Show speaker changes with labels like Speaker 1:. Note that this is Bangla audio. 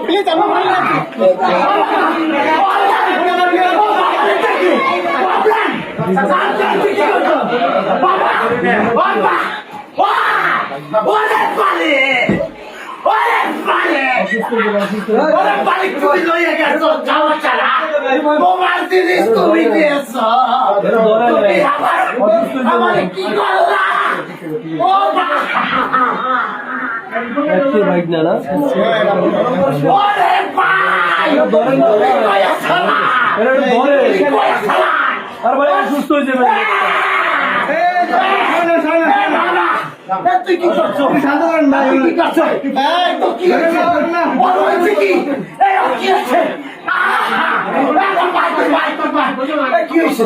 Speaker 1: প্লিজ আমার ভালো
Speaker 2: বাইক না আর ভাই সুস্থ হয়ে যাবে
Speaker 1: তুই কি করছো শান্ত করেন না কি করছো কি হয়েছে কি কি হচ্ছে কি হয়েছে কি হয়েছে